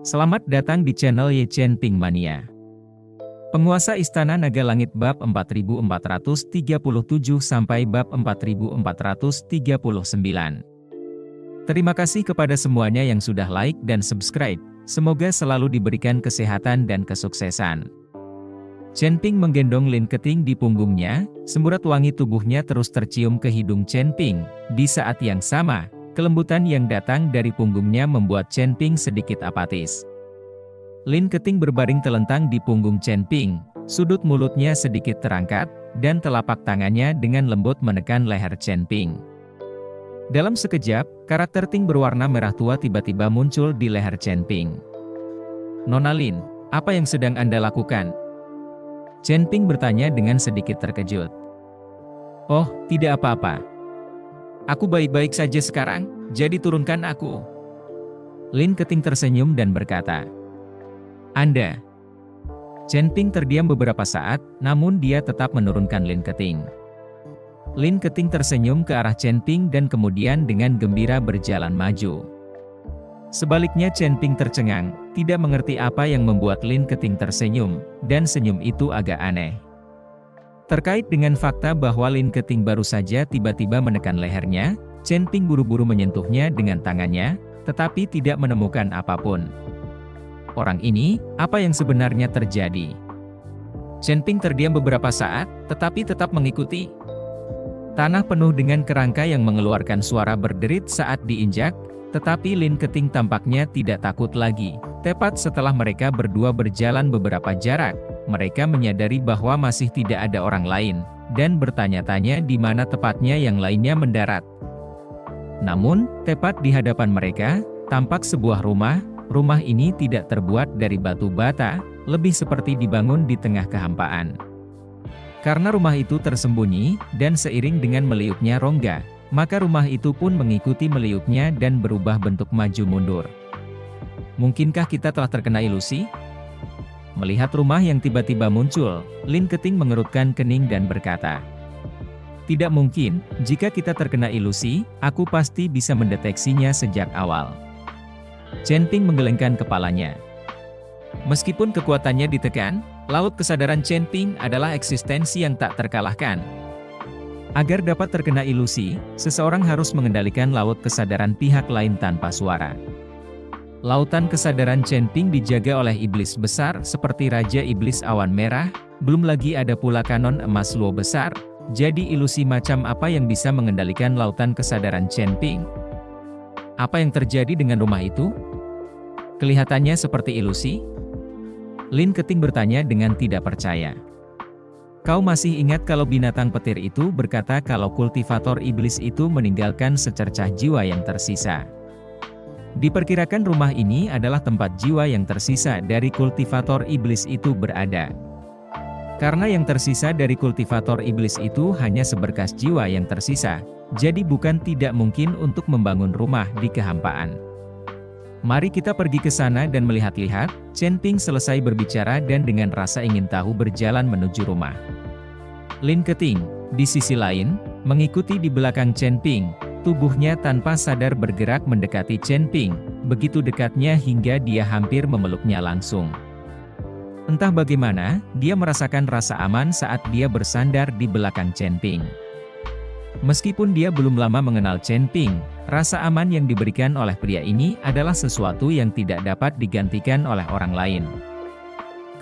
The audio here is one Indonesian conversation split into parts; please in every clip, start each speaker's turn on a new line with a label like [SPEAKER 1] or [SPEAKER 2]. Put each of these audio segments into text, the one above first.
[SPEAKER 1] Selamat datang di channel Ye Chen-Ping Mania. Penguasa Istana Naga Langit bab 4437 sampai bab 4439. Terima kasih kepada semuanya yang sudah like dan subscribe. Semoga selalu diberikan kesehatan dan kesuksesan. Chen-Ping menggendong Lin Keting di punggungnya, semburat wangi tubuhnya terus tercium ke hidung Chen-Ping. Di saat yang sama, kelembutan yang datang dari punggungnya membuat Chen-Ping sedikit apatis. Lin Keting berbaring telentang di punggung Chen-Ping, sudut mulutnya sedikit terangkat, dan telapak tangannya dengan lembut menekan leher Chen-Ping. Dalam sekejap, karakter Ting berwarna merah tua tiba-tiba muncul di leher Chen-Ping. "Nona Lin, apa yang sedang Anda lakukan?" Chen-Ping bertanya dengan sedikit terkejut. "Oh, tidak apa-apa. Aku baik-baik saja sekarang, jadi turunkan aku." Lin Keting tersenyum dan berkata, "Anda?" Chen-Ping terdiam beberapa saat, namun dia tetap menurunkan Lin Keting. Lin Keting tersenyum ke arah Chen-Ping dan kemudian dengan gembira berjalan maju. Sebaliknya Chen-Ping tercengang, tidak mengerti apa yang membuat Lin Keting tersenyum, dan senyum itu agak aneh. Terkait dengan fakta bahwa Lin Keting baru saja tiba-tiba menekan lehernya, Chen-Ping buru-buru menyentuhnya dengan tangannya, tetapi tidak menemukan apapun. Orang ini, apa yang sebenarnya terjadi? Chen-Ping terdiam beberapa saat, tetapi tetap mengikuti. Tanah penuh dengan kerangka yang mengeluarkan suara berderit saat diinjak, tetapi Lin Keting tampaknya tidak takut lagi. Tepat setelah mereka berdua berjalan beberapa jarak, mereka menyadari bahwa masih tidak ada orang lain, dan bertanya-tanya di mana tepatnya yang lainnya mendarat. Namun, tepat di hadapan mereka, tampak sebuah rumah. Rumah ini tidak terbuat dari batu bata, lebih seperti dibangun di tengah kehampaan. Karena rumah itu tersembunyi, dan seiring dengan meliupnya rongga, maka rumah itu pun mengikuti meliupnya dan berubah bentuk maju mundur. Mungkinkah kita telah terkena ilusi? Melihat rumah yang tiba-tiba muncul, Lin Keting mengerutkan kening dan berkata, "Tidak mungkin, jika kita terkena ilusi, aku pasti bisa mendeteksinya sejak awal." Chen-Ping menggelengkan kepalanya. Meskipun kekuatannya ditekan, laut kesadaran Chen-Ping adalah eksistensi yang tak terkalahkan. Agar dapat terkena ilusi, seseorang harus mengendalikan laut kesadaran pihak lain tanpa suara. Lautan kesadaran Chen-Ping dijaga oleh iblis besar seperti Raja Iblis Awan Merah, belum lagi ada pula kanon emas Luo besar, jadi ilusi macam apa yang bisa mengendalikan lautan kesadaran Chen-Ping? Apa yang terjadi dengan rumah itu? Kelihatannya seperti ilusi? Lin Keting bertanya dengan tidak percaya. "Kau masih ingat kalau binatang petir itu berkata kalau kultivator iblis itu meninggalkan secercah jiwa yang tersisa? Diperkirakan rumah ini adalah tempat jiwa yang tersisa dari kultivator iblis itu berada. Karena yang tersisa dari kultivator iblis itu hanya seberkas jiwa yang tersisa, jadi bukan tidak mungkin untuk membangun rumah di kehampaan. Mari kita pergi ke sana dan melihat-lihat." Chen-Ping selesai berbicara dan dengan rasa ingin tahu berjalan menuju rumah. Lin Keting, di sisi lain, mengikuti di belakang Chen-Ping. Tubuhnya tanpa sadar bergerak mendekati Chen-Ping, begitu dekatnya hingga dia hampir memeluknya langsung. Entah bagaimana, dia merasakan rasa aman saat dia bersandar di belakang Chen-Ping. Meskipun dia belum lama mengenal Chen-Ping, rasa aman yang diberikan oleh pria ini adalah sesuatu yang tidak dapat digantikan oleh orang lain.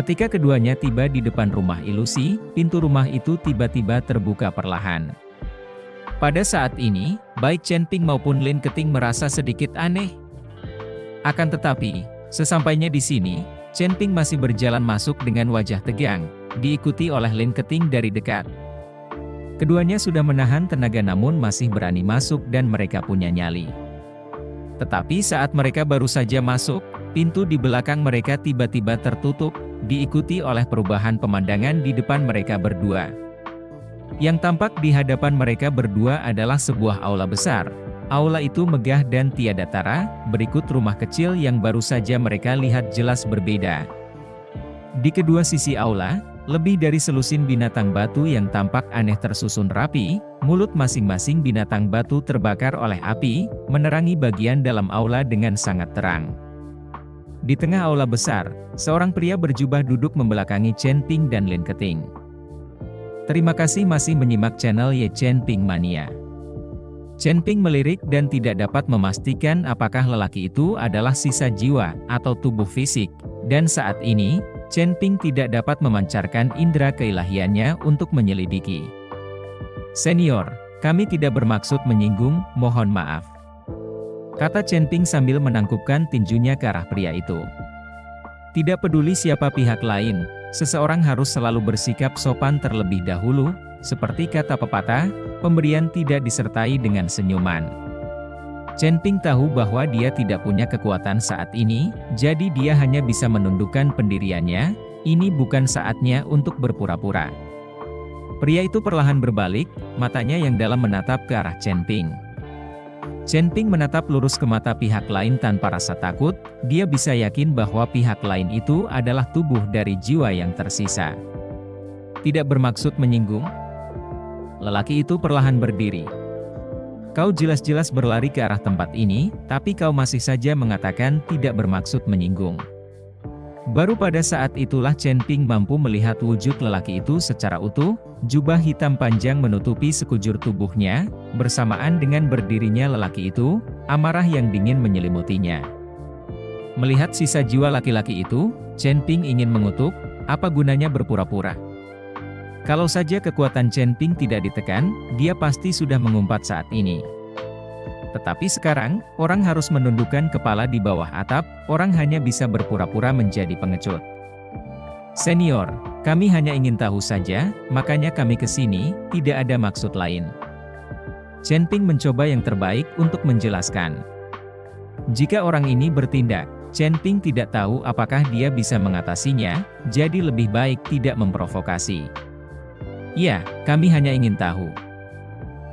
[SPEAKER 1] Ketika keduanya tiba di depan rumah ilusi, pintu rumah itu tiba-tiba terbuka perlahan. Pada saat ini, baik Chen-Ping maupun Lin Keting merasa sedikit aneh. Akan tetapi, sesampainya di sini, Chen-Ping masih berjalan masuk dengan wajah tegang, diikuti oleh Lin Keting dari dekat. Keduanya sudah menahan tenaga namun masih berani masuk dan mereka punya nyali. Tetapi saat mereka baru saja masuk, pintu di belakang mereka tiba-tiba tertutup, diikuti oleh perubahan pemandangan di depan mereka berdua. Yang tampak di hadapan mereka berdua adalah sebuah aula besar. Aula itu megah dan tiada tara, berikut rumah kecil yang baru saja mereka lihat jelas berbeda. Di kedua sisi aula, lebih dari selusin binatang batu yang tampak aneh tersusun rapi, mulut masing-masing binatang batu terbakar oleh api, menerangi bagian dalam aula dengan sangat terang. Di tengah aula besar, seorang pria berjubah duduk membelakangi Chen Ping dan Lin Keting. Terima kasih masih menyimak channel Ye Chen Ping Mania. Chen Ping melirik dan tidak dapat memastikan apakah lelaki itu adalah sisa jiwa atau tubuh fisik, dan saat ini, Chen Ping tidak dapat memancarkan indera keilahiannya untuk menyelidiki. Senior, kami tidak bermaksud menyinggung, mohon maaf. Kata Chen Ping sambil menangkupkan tinjunya ke arah pria itu. Tidak peduli siapa pihak lain, seseorang harus selalu bersikap sopan terlebih dahulu, seperti kata pepatah, pemberian tidak disertai dengan senyuman. Chen Ping tahu bahwa dia tidak punya kekuatan saat ini, jadi dia hanya bisa menundukkan pendiriannya, ini bukan saatnya untuk berpura-pura. Pria itu perlahan berbalik, matanya yang dalam menatap ke arah Chen Ping. Chen Ping menatap lurus ke mata pihak lain tanpa rasa takut, dia bisa yakin bahwa pihak lain itu adalah tubuh dari jiwa yang tersisa. Tidak bermaksud menyinggung. Lelaki itu perlahan berdiri. Kau jelas-jelas berlari ke arah tempat ini, tapi kau masih saja mengatakan tidak bermaksud menyinggung. Baru pada saat itulah Chen Ping mampu melihat wujud lelaki itu secara utuh, jubah hitam panjang menutupi sekujur tubuhnya, bersamaan dengan berdirinya lelaki itu, amarah yang dingin menyelimutinya. Melihat sisa jiwa laki-laki itu, Chen Ping ingin mengutuk, apa gunanya berpura-pura? Kalau saja kekuatan Chen Ping tidak ditekan, dia pasti sudah mengumpat saat ini. Tetapi sekarang, orang harus menundukkan kepala di bawah atap, orang hanya bisa berpura-pura menjadi pengecut. Senior, kami hanya ingin tahu saja, makanya kami ke sini, tidak ada maksud lain. Chen Ping mencoba yang terbaik untuk menjelaskan. Jika orang ini bertindak, Chen Ping tidak tahu apakah dia bisa mengatasinya, jadi lebih baik tidak memprovokasi. Ya, kami hanya ingin tahu.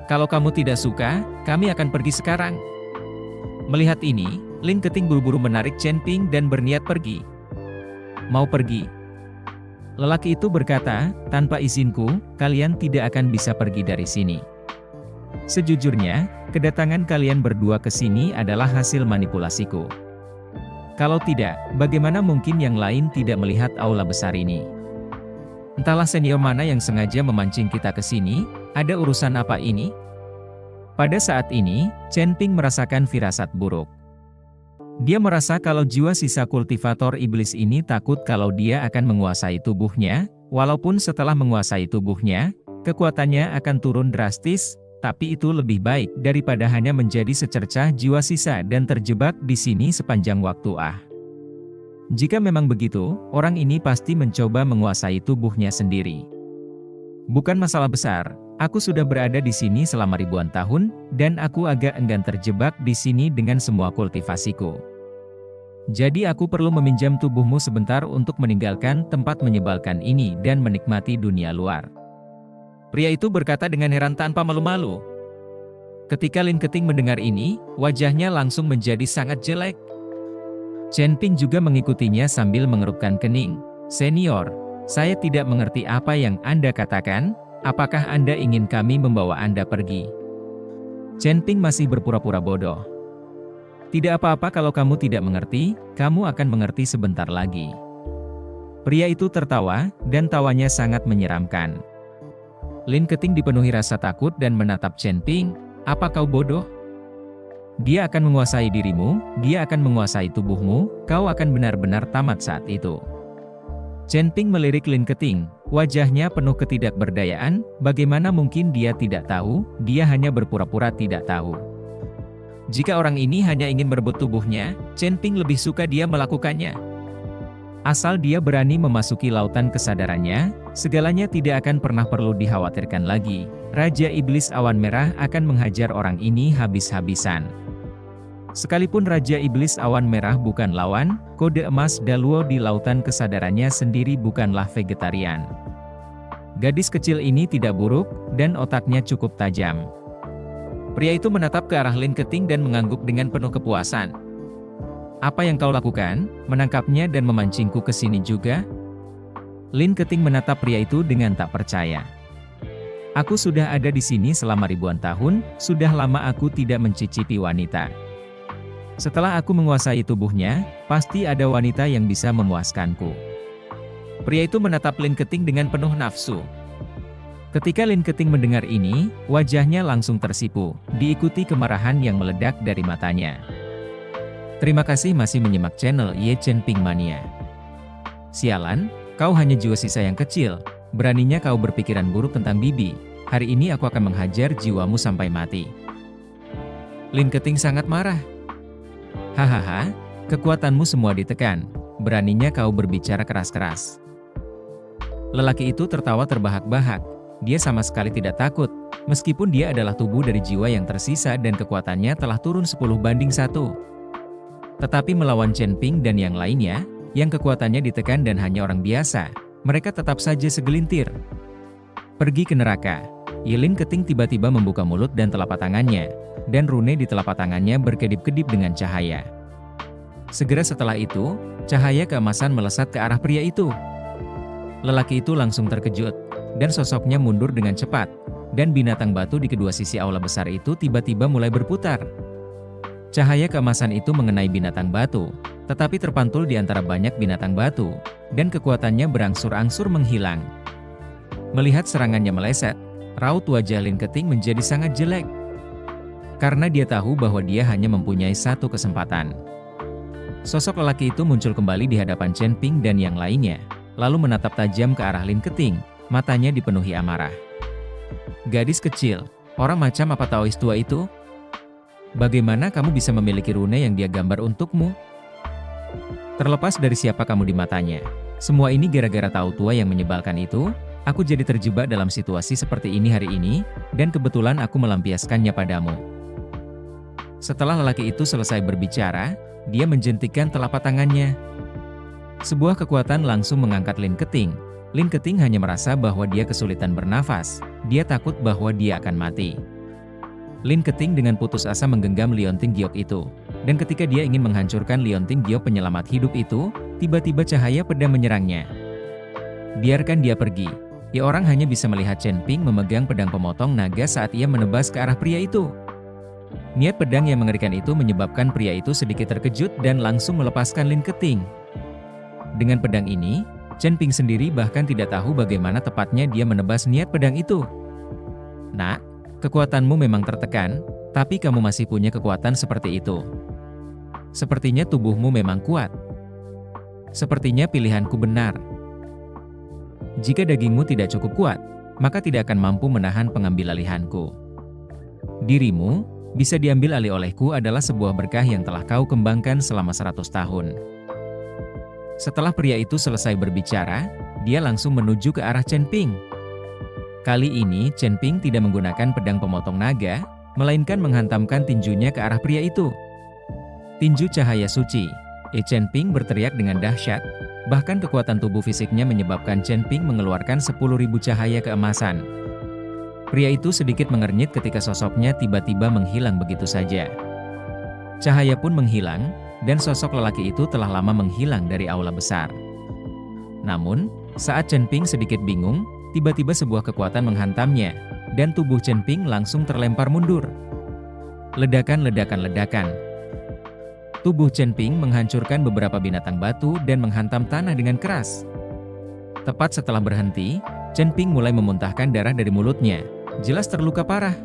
[SPEAKER 1] Kalau kamu tidak suka, kami akan pergi sekarang. Melihat ini, Lin Keting buru-buru menarik Chen Ping dan berniat pergi. Mau pergi? Lelaki itu berkata, tanpa izinku, kalian tidak akan bisa pergi dari sini. Sejujurnya, kedatangan kalian berdua ke sini adalah hasil manipulasiku. Kalau tidak, bagaimana mungkin yang lain tidak melihat aula besar ini? Entahlah senior mana yang sengaja memancing kita ke sini, ada urusan apa ini? Pada saat ini, Chen Ping merasakan firasat buruk. Dia merasa kalau jiwa sisa kultivator iblis ini takut kalau dia akan menguasai tubuhnya, walaupun setelah menguasai tubuhnya, kekuatannya akan turun drastis, tapi itu lebih baik daripada hanya menjadi secercah jiwa sisa dan terjebak di sini sepanjang waktu. Jika memang begitu, orang ini pasti mencoba menguasai tubuhnya sendiri. Bukan masalah besar, aku sudah berada di sini selama ribuan tahun, dan aku agak enggan terjebak di sini dengan semua kultivasiku. Jadi aku perlu meminjam tubuhmu sebentar untuk meninggalkan tempat menyebalkan ini dan menikmati dunia luar. Pria itu berkata dengan heran tanpa malu-malu. Ketika Lin Keting mendengar ini, wajahnya langsung menjadi sangat jelek. Chen Ping juga mengikutinya sambil mengerutkan kening. Senior, saya tidak mengerti apa yang Anda katakan, apakah Anda ingin kami membawa Anda pergi? Chen Ping masih berpura-pura bodoh. Tidak apa-apa kalau kamu tidak mengerti, kamu akan mengerti sebentar lagi. Pria itu tertawa, dan tawanya sangat menyeramkan. Lin Keting dipenuhi rasa takut dan menatap Chen Ping, apa kau bodoh? Dia akan menguasai dirimu, dia akan menguasai tubuhmu, kau akan benar-benar tamat saat itu. Chen Ping melirik Lin Keting, wajahnya penuh ketidakberdayaan, bagaimana mungkin dia tidak tahu, dia hanya berpura-pura tidak tahu. Jika orang ini hanya ingin merebut tubuhnya, Chen Ping lebih suka dia melakukannya. Asal dia berani memasuki lautan kesadarannya, segalanya tidak akan pernah perlu dikhawatirkan lagi. Raja Iblis Awan Merah akan menghajar orang ini habis-habisan. Sekalipun Raja Iblis Awan Merah bukan lawan, kode emas Daluo di lautan kesadarannya sendiri bukanlah vegetarian. Gadis kecil ini tidak buruk, dan otaknya cukup tajam. Pria itu menatap ke arah Lin Keting dan mengangguk dengan penuh kepuasan. Apa yang kau lakukan, menangkapnya dan memancingku ke sini juga? Lin Keting menatap pria itu dengan tak percaya. Aku sudah ada di sini selama ribuan tahun, sudah lama aku tidak mencicipi wanita. Setelah aku menguasai tubuhnya, pasti ada wanita yang bisa memuaskanku. Pria itu menatap Lin Keting dengan penuh nafsu. Ketika Lin Keting mendengar ini, wajahnya langsung tersipu, diikuti kemarahan yang meledak dari matanya. Terima kasih masih menyimak channel Ye Chen Ping Mania. Sialan, kau hanya jiwa sisa yang kecil, beraninya kau berpikiran buruk tentang Bibi, hari ini aku akan menghajar jiwamu sampai mati. Lin Keting sangat marah. Hahaha, kekuatanmu semua ditekan, beraninya kau berbicara keras-keras. Lelaki itu tertawa terbahak-bahak, dia sama sekali tidak takut, meskipun dia adalah tubuh dari jiwa yang tersisa dan kekuatannya telah turun 10:1. Tetapi melawan Chen Ping dan yang lainnya, yang kekuatannya ditekan dan hanya orang biasa, mereka tetap saja segelintir. Pergi ke neraka. Lin Keting tiba-tiba membuka mulut dan telapak tangannya, dan rune di telapak tangannya berkedip-kedip dengan cahaya. Segera setelah itu, cahaya keemasan melesat ke arah pria itu. Lelaki itu langsung terkejut, dan sosoknya mundur dengan cepat, dan binatang batu di kedua sisi aula besar itu tiba-tiba mulai berputar. Cahaya keemasan itu mengenai binatang batu, tetapi terpantul di antara banyak binatang batu, dan kekuatannya berangsur-angsur menghilang. Melihat serangannya meleset, raut wajah Lin Keting menjadi sangat jelek. Karena dia tahu bahwa dia hanya mempunyai satu kesempatan. Sosok lelaki itu muncul kembali di hadapan Chen Ping dan yang lainnya, lalu menatap tajam ke arah Lin Keting, matanya dipenuhi amarah. Gadis kecil, orang macam apa Taois tua itu? Bagaimana kamu bisa memiliki rune yang dia gambar untukmu? Terlepas dari siapa kamu di matanya, semua ini gara-gara Tao tua yang menyebalkan itu. Aku jadi terjebak dalam situasi seperti ini hari ini, dan kebetulan aku melampiaskannya padamu. Setelah lelaki itu selesai berbicara, dia menjentikkan telapak tangannya. Sebuah kekuatan langsung mengangkat Lin Keting. Lin Keting hanya merasa bahwa dia kesulitan bernafas, dia takut bahwa dia akan mati. Lin Keting dengan putus asa menggenggam liontin giok itu, dan ketika dia ingin menghancurkan liontin giok penyelamat hidup itu, tiba-tiba cahaya pedang menyerangnya. Biarkan dia pergi. Orang hanya bisa melihat Chen Ping memegang pedang pemotong naga saat ia menebas ke arah pria itu. Niat pedang yang mengerikan itu menyebabkan pria itu sedikit terkejut dan langsung melepaskan Lin Keting. Dengan pedang ini, Chen Ping sendiri bahkan tidak tahu bagaimana tepatnya dia menebas niat pedang itu. Nak, kekuatanmu memang tertekan, tapi kamu masih punya kekuatan seperti itu. Sepertinya tubuhmu memang kuat. Sepertinya pilihanku benar. Jika dagingmu tidak cukup kuat, maka tidak akan mampu menahan pengambil alihanku. Dirimu, bisa diambil alih olehku adalah sebuah berkah yang telah kau kembangkan selama 100 tahun. Setelah pria itu selesai berbicara, dia langsung menuju ke arah Chen Ping. Kali ini Chen Ping tidak menggunakan pedang pemotong naga, melainkan menghantamkan tinjunya ke arah pria itu. Tinju cahaya suci. Chen Ping berteriak dengan dahsyat. Bahkan kekuatan tubuh fisiknya menyebabkan Chen Ping mengeluarkan 10.000 cahaya keemasan. Pria itu sedikit mengernyit ketika sosoknya tiba-tiba menghilang begitu saja. Cahaya pun menghilang, dan sosok lelaki itu telah lama menghilang dari aula besar. Namun, saat Chen Ping sedikit bingung, tiba-tiba sebuah kekuatan menghantamnya, dan tubuh Chen Ping langsung terlempar mundur. Ledakan. Tubuh Chen Ping menghancurkan beberapa binatang batu dan menghantam tanah dengan keras. Tepat setelah berhenti, Chen Ping mulai memuntahkan darah dari mulutnya, jelas terluka parah.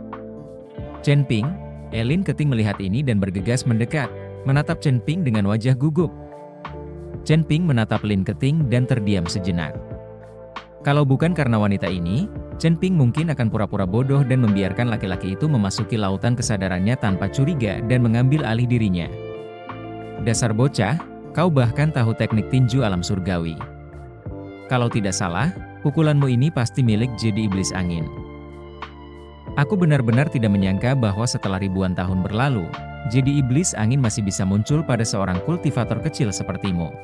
[SPEAKER 1] Chen Ping, Lin Keting melihat ini dan bergegas mendekat, menatap Chen Ping dengan wajah gugup. Chen Ping menatap Lin Keting dan terdiam sejenak. Kalau bukan karena wanita ini, Chen Ping mungkin akan pura-pura bodoh dan membiarkan laki-laki itu memasuki lautan kesadarannya tanpa curiga dan mengambil alih dirinya. Dasar bocah, kau bahkan tahu teknik tinju alam surgawi. Kalau tidak salah, pukulanmu ini pasti milik jadi iblis angin. Aku benar-benar tidak menyangka bahwa setelah ribuan tahun berlalu, jadi iblis angin masih bisa muncul pada seorang kultivator kecil sepertimu.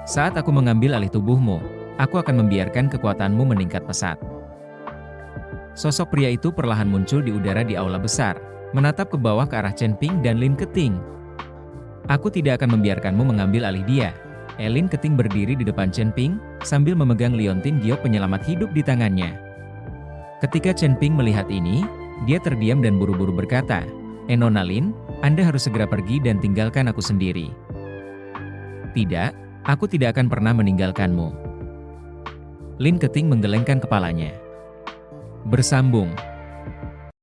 [SPEAKER 1] Saat aku mengambil alih tubuhmu, aku akan membiarkan kekuatanmu meningkat pesat. Sosok pria itu perlahan muncul di udara di aula besar, menatap ke bawah ke arah Chen Ping dan Lin Keting. Aku tidak akan membiarkanmu mengambil alih dia. Lin Keting berdiri di depan Chen Ping, sambil memegang liontin giok penyelamat hidup di tangannya. Ketika Chen Ping melihat ini, dia terdiam dan buru-buru berkata, Nona Lin, Anda harus segera pergi dan tinggalkan aku sendiri. Tidak, aku tidak akan pernah meninggalkanmu. Lin Keting menggelengkan kepalanya. Bersambung.